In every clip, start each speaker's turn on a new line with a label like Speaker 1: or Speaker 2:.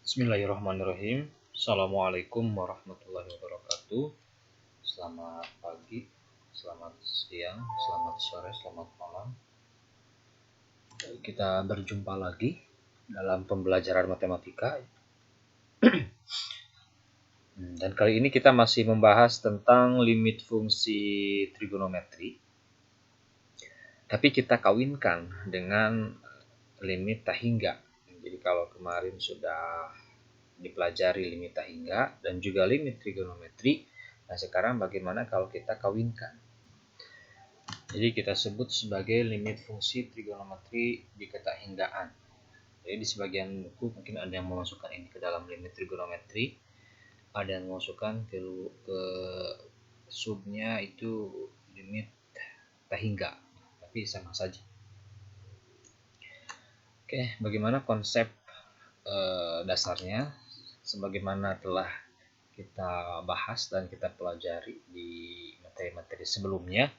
Speaker 1: Bismillahirrahmanirrahim. Assalamualaikum warahmatullahi wabarakatuh. Selamat pagi, selamat siang, selamat sore, selamat malam. Kita berjumpa lagi dalam pembelajaran matematika. Dan kali ini kita masih membahas tentang limit fungsi trigonometri. Tapi kita kawinkan dengan limit tak hingga. Jadi kalau kemarin sudah dipelajari limit tak hingga dan juga limit trigonometri, nah sekarang bagaimana kalau kita kawinkan? Jadi kita sebut sebagai limit fungsi trigonometri di ketahinggaan. Jadi di sebagian buku mungkin ada yang memasukkan ini ke dalam limit trigonometri, ada yang memasukkan ke subnya itu limit tak hingga, tapi sama saja. Oke, bagaimana konsep dasarnya? Sebagaimana telah kita bahas dan kita pelajari di materi-materi sebelumnya,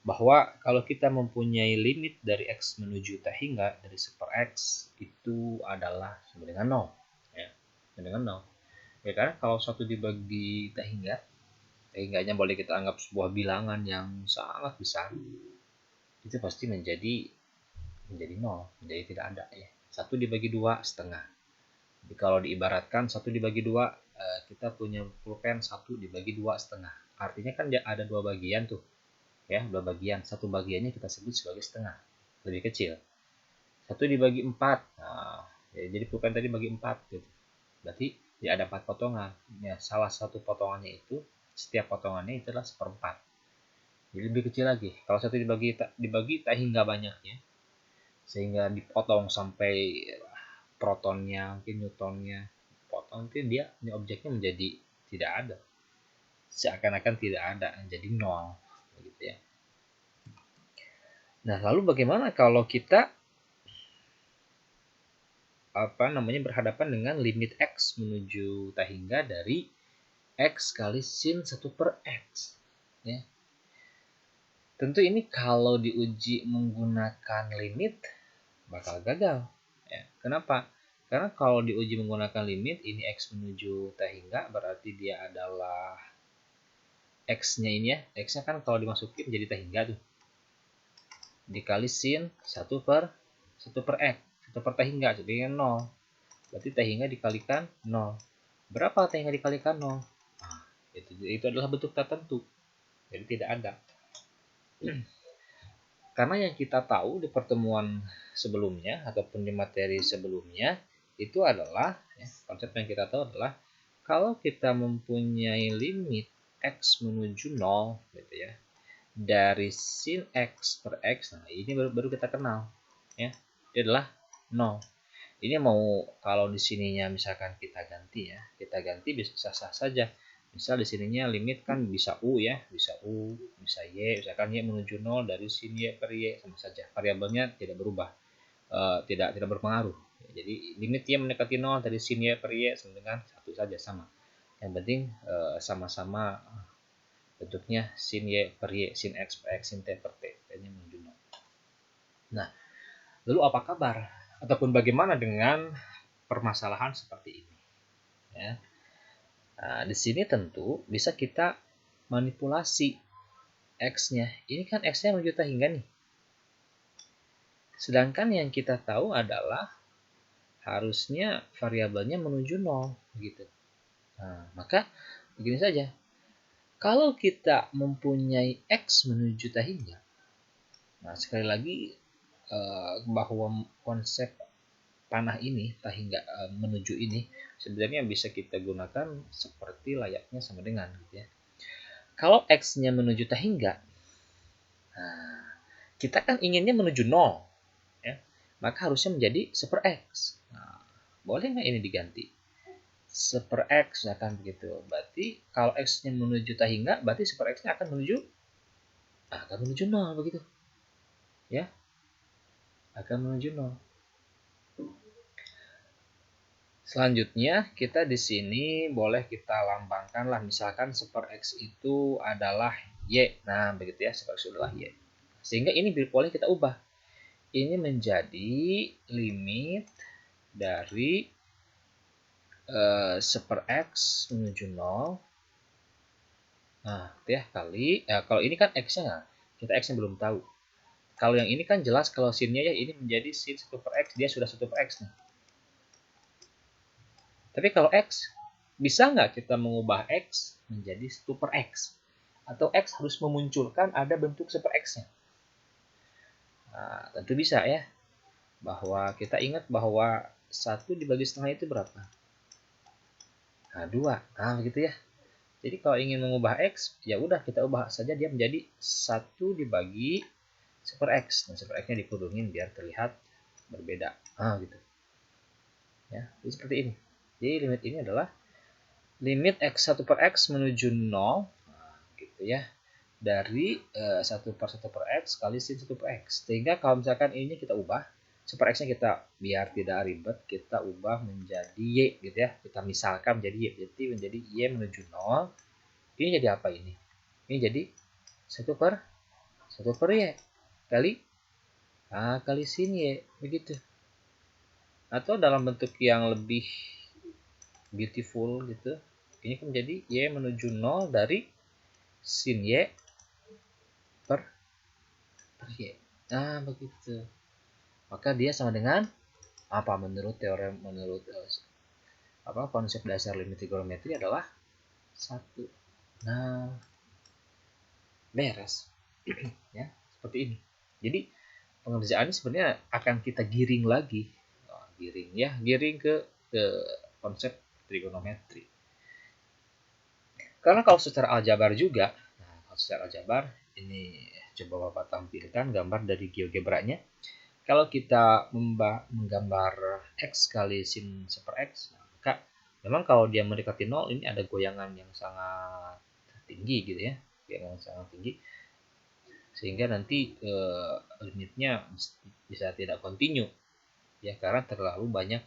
Speaker 1: bahwa kalau kita mempunyai limit dari x menuju tak hingga dari 1 per x itu adalah sama dengan 0, ya, sama dengan 0. Ya, karena kalau 1 dibagi tak hingganya boleh kita anggap sebuah bilangan yang sangat besar, itu pasti menjadi 0, menjadi tidak ada, ya. 1 dibagi 2 setengah. Jadi kalau diibaratkan 1 dibagi 2, kita punya pulpen 1 dibagi 2 setengah. Artinya kan ada 2 bagian tuh. Ya, 2 bagian. 1 bagiannya kita sebut sebagai setengah. Lebih kecil. 1 dibagi 4. Nah, ya, jadi pulpen tadi bagi 4 gitu. Berarti ya ada 4 potongan. Ya, salah satu potongannya itu, setiap potongannya itu adalah 1/4. Jadi lebih kecil lagi. Kalau 1 dibagi tak hingga banyaknya, sehingga dipotong sampai protonnya, mungkin newtonnya potong, itu dia objeknya menjadi tidak ada, seakan-akan tidak ada, menjadi 0 begitu ya. Nah, lalu bagaimana kalau kita berhadapan dengan limit x menuju tak hingga dari x kali sin 1 per x, ya. Tentu ini kalau diuji menggunakan limit bakal gagal, ya. Kenapa? Karena kalau diuji menggunakan limit, ini x menuju tak hingga berarti dia adalah x-nya ini ya. X-nya kan kalau dimasukin jadi tak hingga tuh. Dikali sin 1 per x. 1 per tak hingga jadi 0. Berarti tak hingga dikalikan 0. Berapa tak hingga dikalikan 0? Nah, itu adalah bentuk tak tentu. Jadi tidak ada. Karena yang kita tahu di pertemuan sebelumnya ataupun di materi sebelumnya itu adalah, ya, konsep yang kita tahu adalah kalau kita mempunyai limit x menuju 0 gitu ya, dari sin x per x, nah ini baru kita kenal, ya. Ini adalah 0. Ini mau kalau di sininya misalkan kita ganti bisa sah-sah saja. Misal di sininya limit kan bisa u ya, bisa u, bisa y, misalkan y menuju 0 dari sin y per y, sama saja. Variabelnya tidak berubah, tidak berpengaruh. Jadi limit y mendekati 0 dari sin y per y sama dengan 1 saja, sama. Yang penting sama-sama bentuknya sin y per y, sin x per x, sin t per t, ini menuju 0. Nah, lalu apa kabar ataupun bagaimana dengan permasalahan seperti ini, ya. Nah, di sini tentu bisa kita manipulasi x-nya. Ini kan x-nya menuju tak hingga nih. Sedangkan yang kita tahu adalah harusnya variabelnya menuju 0 gitu. Nah, maka begini saja. Kalau kita mempunyai x menuju tak hingga, nah sekali lagi bahwa konsep panah ini tak hingga menuju ini sebenarnya bisa kita gunakan seperti layaknya sama dengan gitu ya. Kalau x-nya menuju tak hingga, nah, kita kan inginnya menuju 0, ya. Maka harusnya menjadi 1 per x. Nah, boleh nggak ini diganti 1 per x, akan begitu. Berarti kalau x-nya menuju tak hingga, berarti 1 per x-nya akan menuju 0 begitu, ya. Akan menuju 0. Selanjutnya kita di sini boleh kita lambangkan lah, misalkan 1 per x itu adalah y. Nah, begitu ya, 1 per x adalah y. Sehingga ini boleh kita ubah. Ini menjadi limit dari 1/x menuju 0. Nah, itu ya, kali. Kalau ini kan x-nya nggak, kita x-nya belum tahu. Kalau yang ini kan jelas kalau sin-nya ya ini menjadi sin 1/x, dia sudah 1/x nih. Tapi kalau x, bisa nggak kita mengubah x menjadi 1/x? Atau x harus memunculkan ada bentuk 1/x-nya? Nah, tentu bisa ya. Bahwa kita ingat bahwa 1 dibagi setengah itu berapa? Nah, 2. Nah, begitu ya. Jadi kalau ingin mengubah x, ya udah kita ubah saja dia menjadi 1 dibagi 1/x. Dan 1/x-nya dikurungin biar terlihat berbeda. Nah, gitu. Ya, jadi seperti ini. Jadi limit ini adalah limit x 1/x menuju 0, nah, gitu ya. Dari 1/1/x kali sin 1/x. Sehingga kalau misalkan ini kita ubah, 1/x-nya kita biar tidak ribet, kita ubah menjadi y gitu ya. Kita misalkan menjadi y. Jadi menjadi y menuju 0. Ini jadi apa ini? Ini jadi 1/y kali kali sin y, begitu. Atau dalam bentuk yang lebih beautiful gitu, ini kan menjadi y menuju 0 dari sin y per y. Nah, begitu. Maka dia sama dengan apa menurut teorem, menurut konsep dasar limit trigonometri adalah 1. Nah, beres. Ya, seperti ini. Jadi pengerjaan ini sebenarnya akan kita giring lagi. Giring ke konsep trigonometri. Karena kalau secara aljabar juga, nah, kalau secara aljabar ini coba Bapak tampilkan gambar dari GeoGebra-nya. Kalau kita menggambar x kali sin 1/x, maka memang kalau dia mendekati 0 ini ada goyangan yang sangat tinggi gitu ya, goyangan sangat tinggi, sehingga nanti limitnya bisa tidak kontinu ya, karena terlalu banyak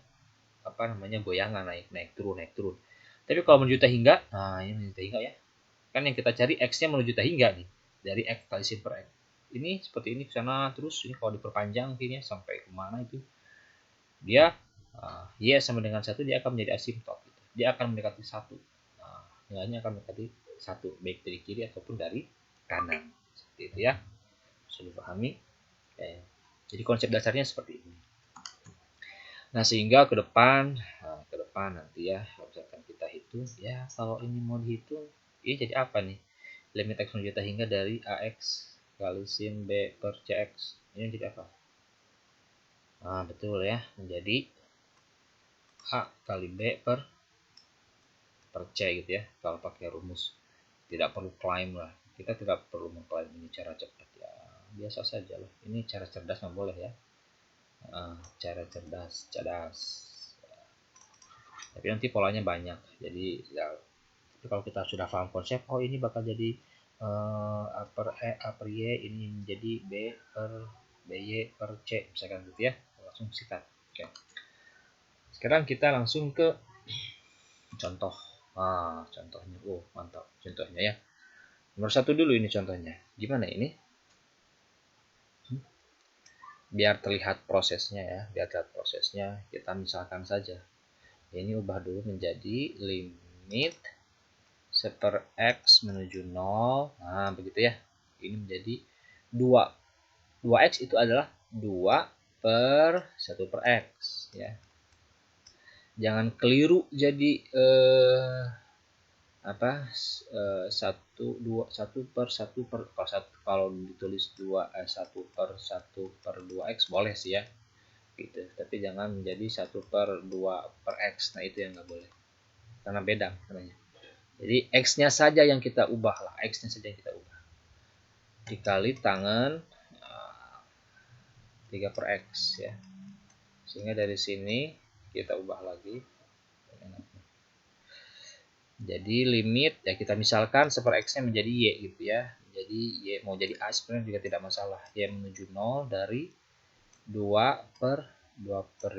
Speaker 1: goyangan, naik turun. Tapi kalau menuju hingga, nah ini menuju hingga ya, kan yang kita cari x-nya menuju hingga nih, dari x kali sin per x. Ini seperti ini ke sana terus. Ini kalau diperpanjang mungkin ya sampai kemana itu, dia y sama dengan 1, dia akan menjadi asimptot gitu. Dia akan mendekati 1. Nah, nilainya akan mendekati 1 baik dari kiri ataupun dari kanan. Seperti itu ya. Bisa dipahami. Jadi konsep dasarnya seperti ini. Nah, sehingga ke depan nanti ya, misalkan kita hitung ya, kalau ini mau dihitung ini jadi apa nih? Limit x menuju hingga dari ax kali sin b per cx. Ini jadi apa? Nah, betul ya, menjadi a kali b per c gitu ya. Kalau pakai rumus, tidak perlu klaim lah. Kita tidak perlu mengklaim ini cara cepat ya. Biasa saja lah. Ini cara cerdas nggak boleh ya. Cara cerdas. Tapi nanti polanya banyak. Jadi ya, kalau kita sudah paham konsep, oh ini bakal jadi a per y, ini menjadi b per by per c, misalkan gitu ya, langsung sikat. Oke. Sekarang kita langsung ke contoh. Contohnya, mantap contohnya ya. Nomor 1 dulu ini contohnya. Gimana ini? Biar terlihat prosesnya ya, kita misalkan saja. Ini ubah dulu menjadi limit 1/x menuju 0. Nah, begitu ya. Ini menjadi 2. 2x itu adalah 2 per 1/x ya. Jangan keliru jadi 1 per kalau ditulis 1/1/2x boleh sih ya. Gitu. Tapi jangan menjadi 1/2/x. Nah, itu yang nggak boleh. Karena beda namanya. Jadi x-nya saja yang kita ubah lah, x-nya saja yang kita ubah. Dikali tangan 3/x ya. Sehingga dari sini kita ubah lagi. Jadi limit ya, kita misalkan 1/x-nya menjadi y gitu ya. Jadi y mau jadi a sebenarnya juga tidak masalah. Y menuju 0 dari 2 per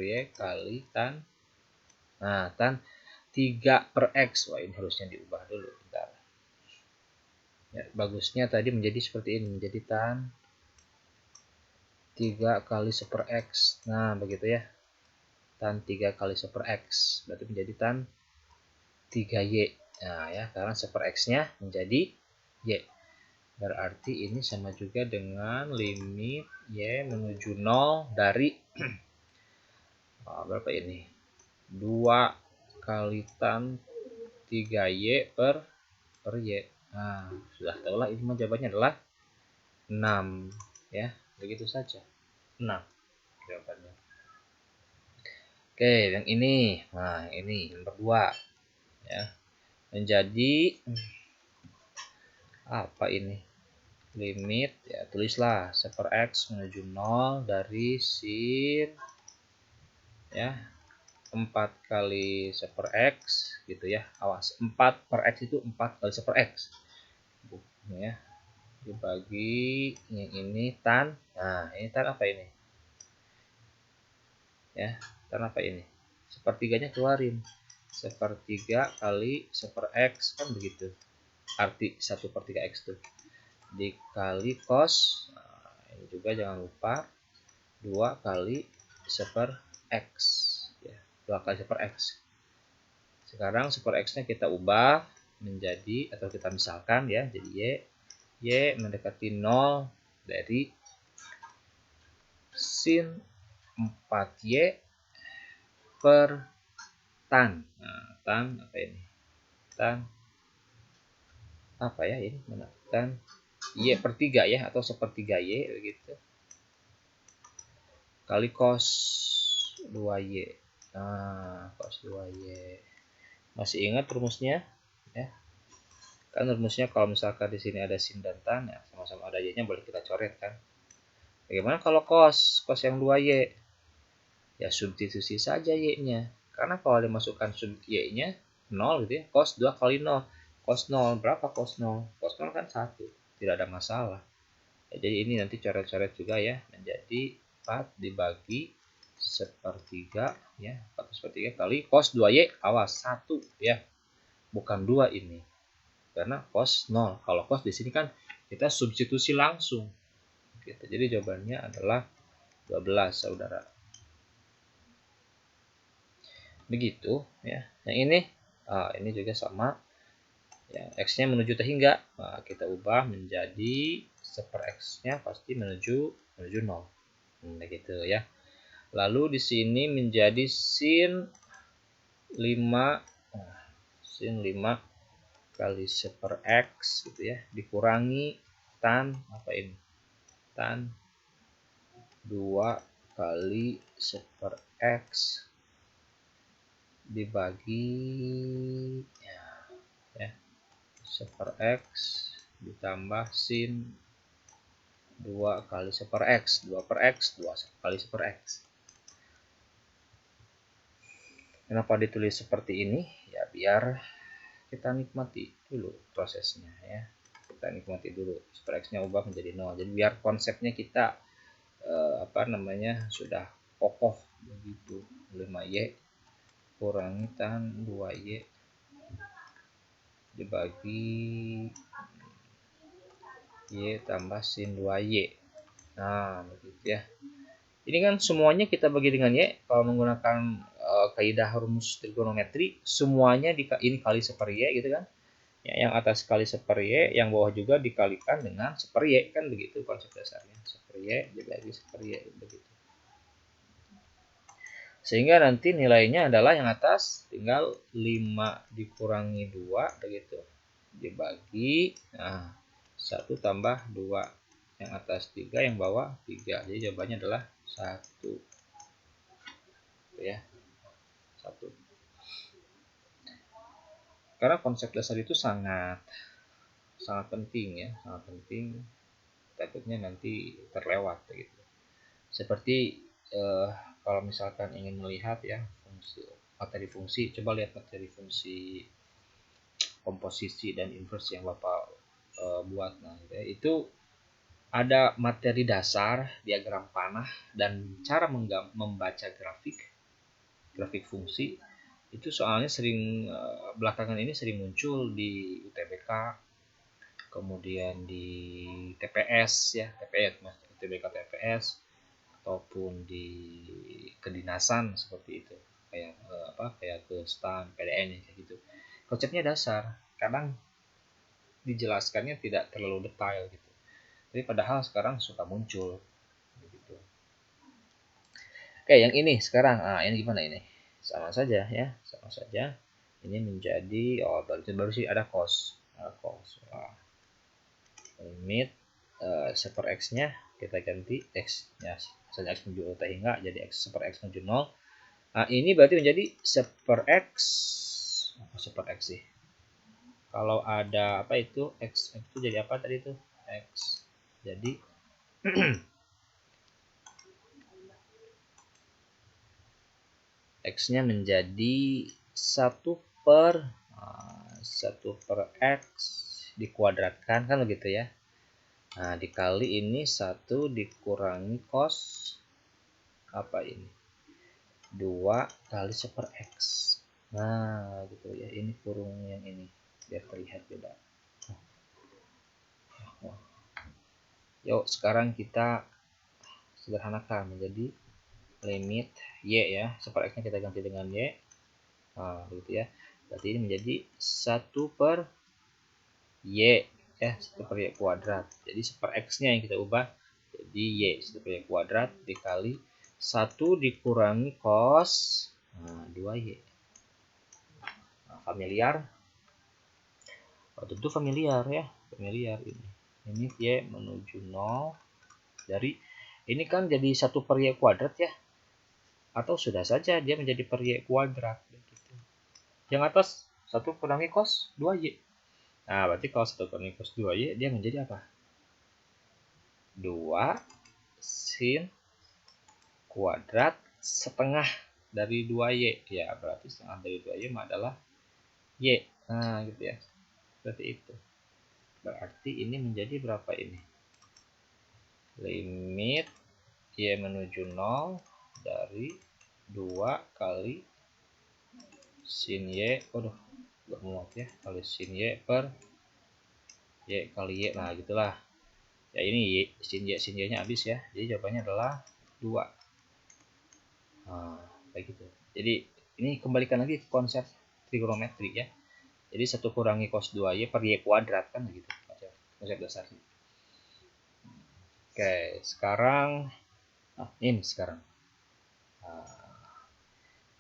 Speaker 1: y kali tan 3/x. Wah, ini harusnya diubah dulu bentar. Ya, bagusnya tadi menjadi seperti ini, menjadi tan 3 kali 1/x. Nah, begitu ya. tan 3 kali 1 per X. Berarti menjadi tan 3Y. Nah ya, karena 1 per X-nya menjadi Y. Berarti ini sama juga dengan limit Y menuju 0 dari berapa ini? 2 kali tan 3Y per Y. Nah, sudah tahulah ini jawabannya adalah 6 ya. Begitu saja. 6 jawabannya. Oke, yang ini. Nah, ini nomor 2 ya. Menjadi apa ini? Limit ya, tulislah 1 per X menuju 0 dari sin ya 4 kali 1 per X gitu ya. Awas, 4 per X itu 4 kali 1 per X ya, dibagi yang ini tan. Nah, ini tan apa ini ya, tan apa ini, sepertiganya keluarin, 1/3 kali 1 per X kan begitu arti 1 per 3 X tuh, dikali cos. Nah, ini juga jangan lupa 2 kali 1 per X ya, 2 kali 1 per X. Sekarang 1 per X nya kita ubah menjadi, atau kita misalkan ya, jadi Y mendekati 0 dari sin 4Y per tan. Nah, tan apa ini, tan apa ya ini, mana tan Y per 3 ya, atau 1/3Y begitu, kali cos 2Y. Nah, cos 2Y. Masih ingat rumusnya ya? Kan rumusnya kalau misalkan di sini ada sin dan tan ya, sama-sama ada Y-nya, boleh kita coret kan. Bagaimana kalau cos yang 2Y? Ya substitusi saja Y-nya. Karena kalau dimasukkan sub Y-nya 0 gitu ya, cos 2 kali 0. Cos 0 berapa cos 0? Cos 0 kan 1. Tidak ada masalah. Ya, jadi ini nanti coret-coret juga ya, menjadi 4 dibagi 1/3 ya, 4/3 kali cos 2Y, awas 1 ya, bukan 2 ini, karena cos 0. Kalau cos di sini kan kita substitusi langsung gitu. Jadi jawabannya adalah 12 saudara. Begitu ya. Nah ini juga sama ya, X-nya menuju hingga. Nah, kita ubah menjadi 1 per X-nya pasti menuju 0. Nah, gitu ya. Lalu di sini menjadi sin 5 kali 1 per X gitu ya, dikurangi tan apa ini, tan 2 kali 1 per X dibagi ya 1 per X ditambah sin 2 kali 1 per X, 2 per X, 2 kali 1 per X. Kenapa ditulis seperti ini? Ya biar kita nikmati dulu prosesnya ya. Kita nikmati dulu. 1 per X-nya ubah menjadi 0. Jadi biar konsepnya kita sudah kokoh begitu. 5Y kurangi tan 2Y dibagi Y tambah sin 2Y. Nah, begitu ya. Ini kan semuanya kita bagi dengan Y. Kalau menggunakan kaidah rumus trigonometri, semuanya ini kali 1 per Y gitu kan. Ya, yang atas kali 1 per Y, yang bawah juga dikalikan dengan 1 per Y, kan begitu konsep dasarnya. 1 per Y dibagi 1 per Y begitu. Sehingga nanti nilainya adalah yang atas tinggal 5 dikurangi 2 begitu. Dibagi 1 tambah 2. Yang atas 3, yang bawah 3. Jadi jawabannya adalah 1. Ya. 1. Karena konsep dasar itu sangat penting ya, sangat penting. Takutnya nanti terlewat gitu. Seperti kalau misalkan ingin melihat ya materi fungsi, coba lihat materi fungsi komposisi dan inverse yang Bapak buat. Nah, itu ada materi dasar, diagram panah, dan cara membaca grafik fungsi. Itu soalnya sering belakangan ini sering muncul di UTBK, kemudian di TPS ya, TPS UTBK TPS, ataupun di kedinasan seperti itu, kayak kayak ke STAN, PDN kayak gitu. Konsepnya dasar, kadang dijelaskannya tidak terlalu detail gitu. Tapi padahal sekarang suka muncul gitu. Oke, yang ini sekarang, ini gimana ini? Sama saja ya, sama saja. Ini menjadi, baru sih ada cost, limit per x-nya kita ganti x-nya, misalnya x menuju t hingga jadi x per x menuju 0. Nah, ini berarti menjadi per x, apa per x sih? Kalau ada apa itu x itu jadi apa tadi itu? X jadi x-nya menjadi 1 per 1 per x dikuadratkan kan begitu ya. Nah, dikali ini 1 dikurangi cos apa ini? 2 kali 1 per x. Nah, gitu ya. Ini kurung yang ini biar terlihat beda. Yuk, sekarang kita sederhanakan menjadi limit y ya. 1 per x-nya kita ganti dengan y. Nah, begitu ya. Berarti ini menjadi 1 per y ya, 1 per y kuadrat. Jadi 1 per x-nya yang kita ubah jadi y 1 per y kuadrat dikali 1 dikurangi cos 2y. Nah, familiar? Tentu familiar ya, familiar ini. Limit y menuju 0 dari ini kan jadi 1 per y kuadrat ya. Atau sudah saja dia menjadi per y kuadrat begitu. Yang atas 1 kurangi cos 2y. Nah, berarti kalau 1 kurangi cos 2y dia menjadi apa? 2 sin kuadrat setengah dari 2y. Ya, berarti setengah dari 2y adalah y. Nah, gitu ya. Seperti itu. Berarti ini menjadi berapa ini? Limit y menuju 0 dari 2 kali sin y. Waduh, gak muat ya. Kali sin y per y kali y. Nah, gitulah. Ya, ini y, sin y-nya habis ya. Jadi jawabannya adalah 2. Nah, kayak gitu. Jadi ini kembalikan lagi ke konsep trigonometri ya. Jadi 1 kurangi cos 2y per y kuadrat kan begitu konsep dasarnya. Oke, sekarang ini sekarang.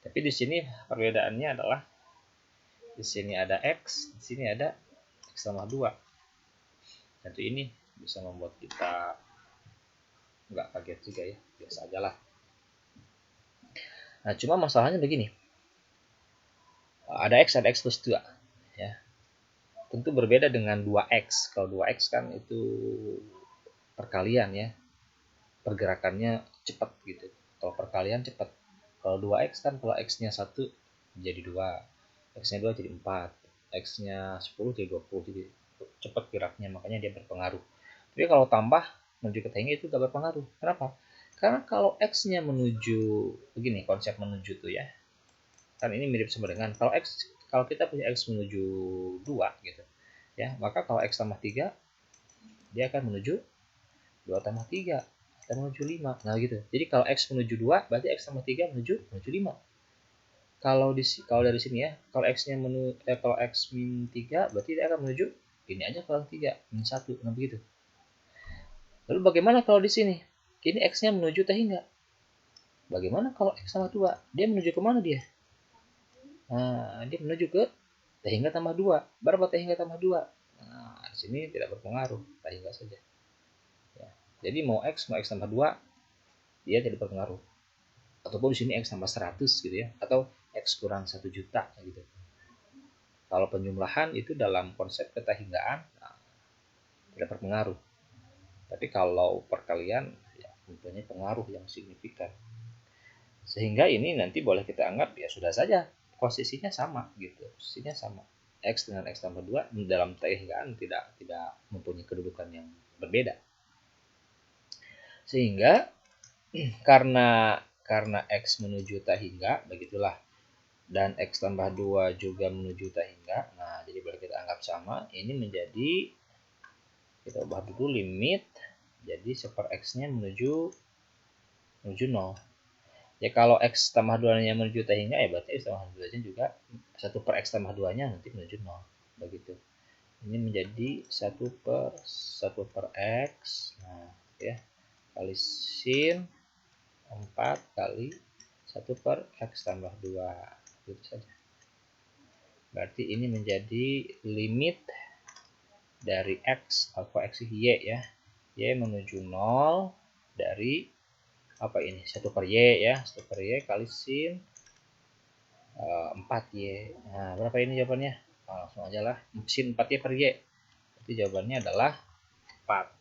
Speaker 1: Tapi di sini perbedaannya adalah di sini ada x, di sini ada x tambah 2. Tentu ini bisa membuat kita nggak kaget juga ya, biasa aja lah. Nah, cuma masalahnya begini. Ada x plus 2 ya. Tentu berbeda dengan 2x. Kalau 2x kan itu perkalian ya. Pergerakannya cepat gitu. Kalau perkalian cepat. Kalau 2x kan kalau x-nya 1 jadi 2. X-nya 2 jadi 4. X-nya 10 jadi 20. Jadi cepat geraknya, makanya dia berpengaruh. Tapi kalau tambah menuju ke tengah itu gak berpengaruh. Kenapa? Karena kalau x-nya menuju begini, konsep menuju tuh ya. Kan ini mirip sama dengan kalau kita punya x menuju 2 gitu. Ya, maka kalau x tambah 3 dia akan menuju 2 tambah 3 dan menuju 5. Nah gitu. Jadi kalau x menuju 2 berarti x tambah 3 menuju 5. Kalau dari sini ya, kalau x-nya kalau x min 3 berarti dia akan menuju ini aja kurang 3 min 1. Nah begitu. Lalu bagaimana kalau di sini? Ini x-nya menuju t hingga. Bagaimana kalau x tambah 2? Dia menuju ke mana dia? Nah, dia menuju ke t hingga tambah 2. Berapa t hingga tambah 2? Nah, di sini tidak berpengaruh, t hingga saja. Ya. Jadi mau x tambah 2, dia tidak berpengaruh. Ataupun di sini x tambah 100 gitu ya, atau x kurang 1 juta gitu. Kalau penjumlahan itu dalam konsep ketahinggaan tidak berpengaruh. Tapi kalau perkalian ya mempunyai pengaruh yang signifikan. Sehingga ini nanti boleh kita anggap ya sudah saja posisinya sama gitu. Posisinya sama. X dengan x tambah 2 dalam tahinggaan tidak mempunyai kedudukan yang berbeda. Sehingga karena x menuju tahingga begitulah, dan x tambah 2 juga menuju tahingga. Nah, jadi boleh kita anggap sama. Ini menjadi, kita ubah dulu limit. Jadi 1 per x-nya menuju menuju 0. Ya kalau X tambah 2-nya menuju T hingga, ya berarti X tambah 2-nya juga 1 per X tambah 2-nya nanti menuju 0. Begitu. Ini menjadi 1 per X. Nah, ya. Kali sin 4 kali 1 per X tambah 2. Gitu saja. Berarti ini menjadi limit dari X, alfa X Y ya. Y menuju 0 dari apa ini? 1 per Y ya. 1 per Y kali sin 4Y. Nah, berapa ini jawabannya? Nah, langsung aja lah. Sin 4Y per Y. Jadi jawabannya adalah 4.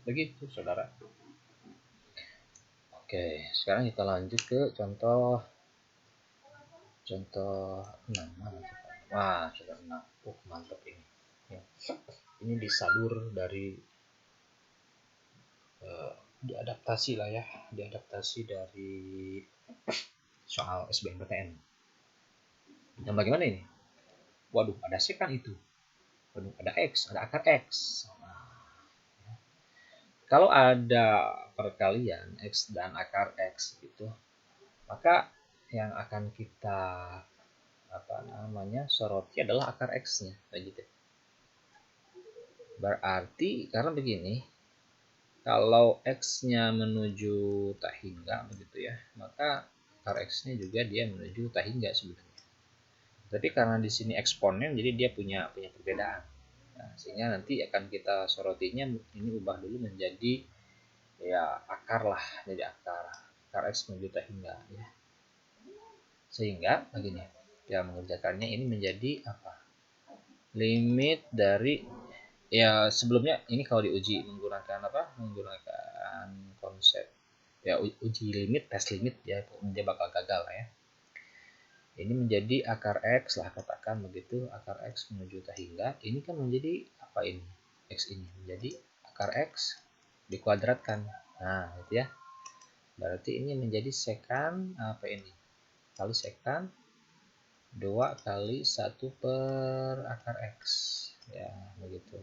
Speaker 1: Begitu, saudara. Oke, sekarang kita lanjut ke contoh 6. Wah, contoh 6. Mantap ini. Ya. Ini disadur dari diadaptasi lah ya. Diadaptasi dari soal SBMPTN. Yang bagaimana ini? Waduh, ada sekan itu. Waduh, ada X, ada akar X. Kalau ada perkalian X dan akar X gitu, maka yang akan kita soroti adalah akar X-nya, begitu. Berarti karena begini, kalau X-nya menuju tak hingga begitu ya, maka akar X-nya juga dia menuju tak hingga sebenarnya. Tapi karena di sini eksponen, jadi dia punya perbedaan. Nah, sehingga nanti akan kita sorotinya ini ubah dulu menjadi ya akar lah, jadi akar X menuju tak hingga ya. Sehingga begini, ya mengerjakannya ini menjadi apa? Limit dari ya sebelumnya ini kalau diuji menggunakan apa? Menggunakan konsep ya uji limit, tes limit ya, dia bakal gagal lah ya. Ini menjadi akar X lah, katakan begitu, akar X menuju tak hingga. Ini kan menjadi apa ini? X ini menjadi akar X dikuadratkan. Nah, gitu ya. Berarti ini menjadi sekan apa ini? Kali sekan 2 kali 1 per akar X. Ya, begitu.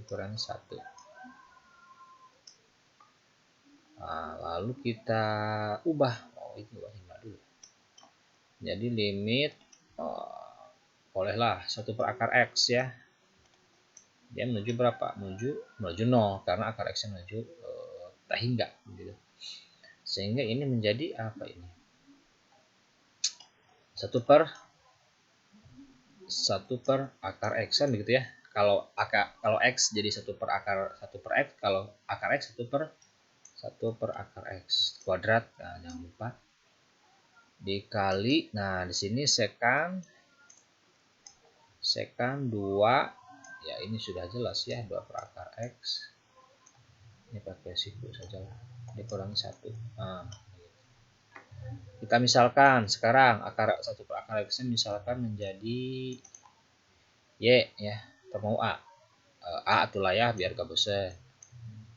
Speaker 1: Dikurangi 1. Nah, lalu kita ubah. Oh, itu ubah dulu. Jadi limit bolehlah 1 per akar X ya. Dia menuju berapa? Menuju 0 karena akar X menuju tak hingga gitu. Sehingga ini menjadi apa ini? 1 per akar X kan begitu ya. Kalau X jadi 1 per akar 1 per X, kalau akar X 1 per akar X kuadrat. Nah, jangan lupa dikali, nah di sini sekan 2 ya, ini sudah jelas ya, 2 per akar X. Ini pakai siku saja lah, dikurangi 1. Nah, kita misalkan sekarang akar 1 per akar X misalkan menjadi Y ya, atau mau A itulah ya, biar gak bosan.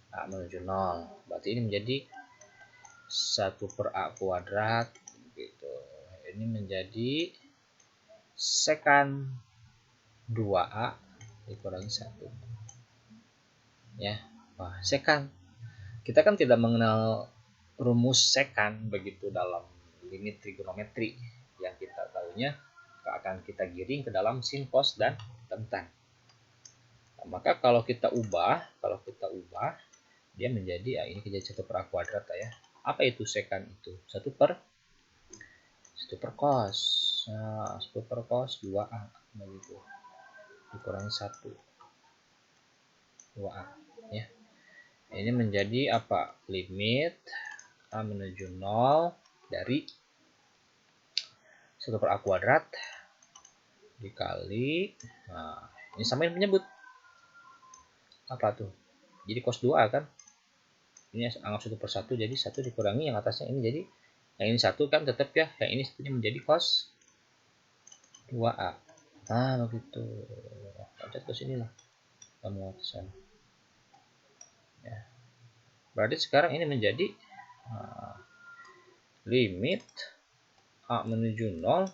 Speaker 1: A menuju 0, berarti ini menjadi 1 per A kuadrat gitu. Ini menjadi sekan 2A dikurangi 1 ya. Wah, sekan, kita kan tidak mengenal rumus sekan begitu dalam limit trigonometri. Yang kita tahunya akan kita giring ke dalam sin, cos, dan tan. Nah, maka kalau kita ubah dia menjadi ini jadi 1 per A kuadrat ya. Apa itu sekan itu? 1 per cos. Nah, 1 per cos 2A begitu. Dikurangi 1. 2A ya. Ini menjadi apa? Limit A menuju 0 dari 1 per A kuadrat dikali, nah ini sama yang menyebut apa tuh? Jadi cos 2A kan? Ini anggap 1 per 1, jadi 1 dikurangi yang atasnya ini, jadi yang ini 1 kan tetap ya, yang ini satunya menjadi cos 2A. Nah, begitu. Loncat ke sini lah. Kamu ke sana. Ya. Berarti sekarang ini menjadi limit A menuju 0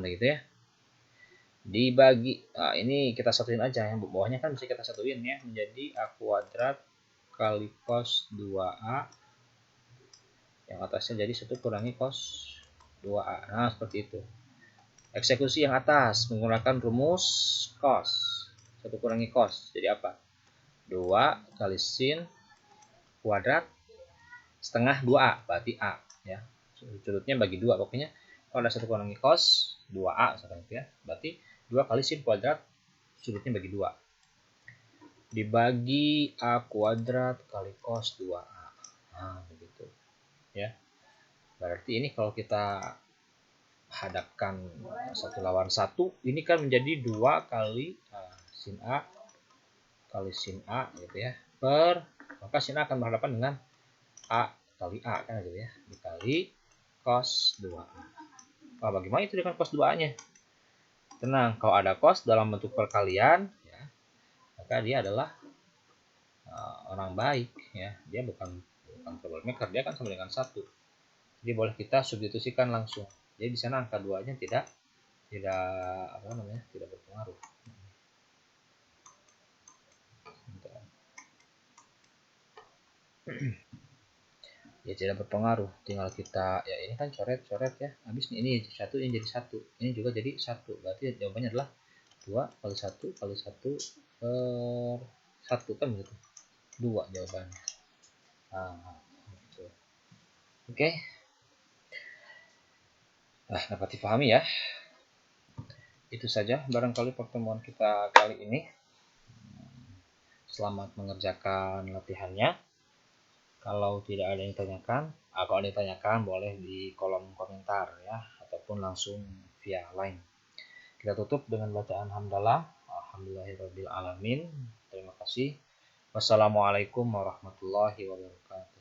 Speaker 1: begitu ya, dibagi, ini kita satuin aja, yang bawahnya kan bisa kita satuin ya, menjadi A kuadrat kali cos 2A Yang atasnya jadi 1 kurangi cos 2A. Nah, seperti itu. Eksekusi yang atas menggunakan rumus cos. 1 kurangi cos. Jadi apa? 2 kali sin kuadrat setengah 2A. Berarti A. Ya. Sudutnya bagi 2. Pokoknya kalau ada 1 kurangi cos 2A. Ya. Berarti 2 kali sin kuadrat sudutnya bagi 2. Dibagi A kuadrat kali cos 2A. Nah, begitu. Ya. Berarti ini kalau kita hadapkan 1 lawan 1, ini kan menjadi 2 kali sin A kali sin A gitu ya. Maka sin A akan berhadapan dengan A kali A kan gitu ya. Dikali cos 2A. Nah, bagaimana itu dengan cos 2A-nya? Tenang, kalau ada cos dalam bentuk perkalian ya, maka dia adalah orang baik ya. Dia bukan troublemaker, dia kan sama dengan 1. Jadi boleh kita substitusikan langsung. Jadi di sana angka 2-nya tidak berpengaruh. Ya tidak berpengaruh, tinggal kita ya ini kan coret-coret ya, habis nih, ini satu, ini jadi 1, ini juga jadi 1, berarti jawabannya adalah 2 kali 1 kali 1 per 1 kan begitu, 2 jawabannya. Nah, gitu. Oke. Nah, dapat dipahami ya. Itu saja barangkali pertemuan kita kali ini. Selamat mengerjakan latihannya. Kalau tidak ada yang ditanyakan, kalau ada yang ditanyakan boleh di kolom komentar ya, ataupun langsung via line. Kita tutup dengan bacaan hamdalah. Alhamdulillahirabbil alamin. Terima kasih. Wassalamualaikum warahmatullahi wabarakatuh.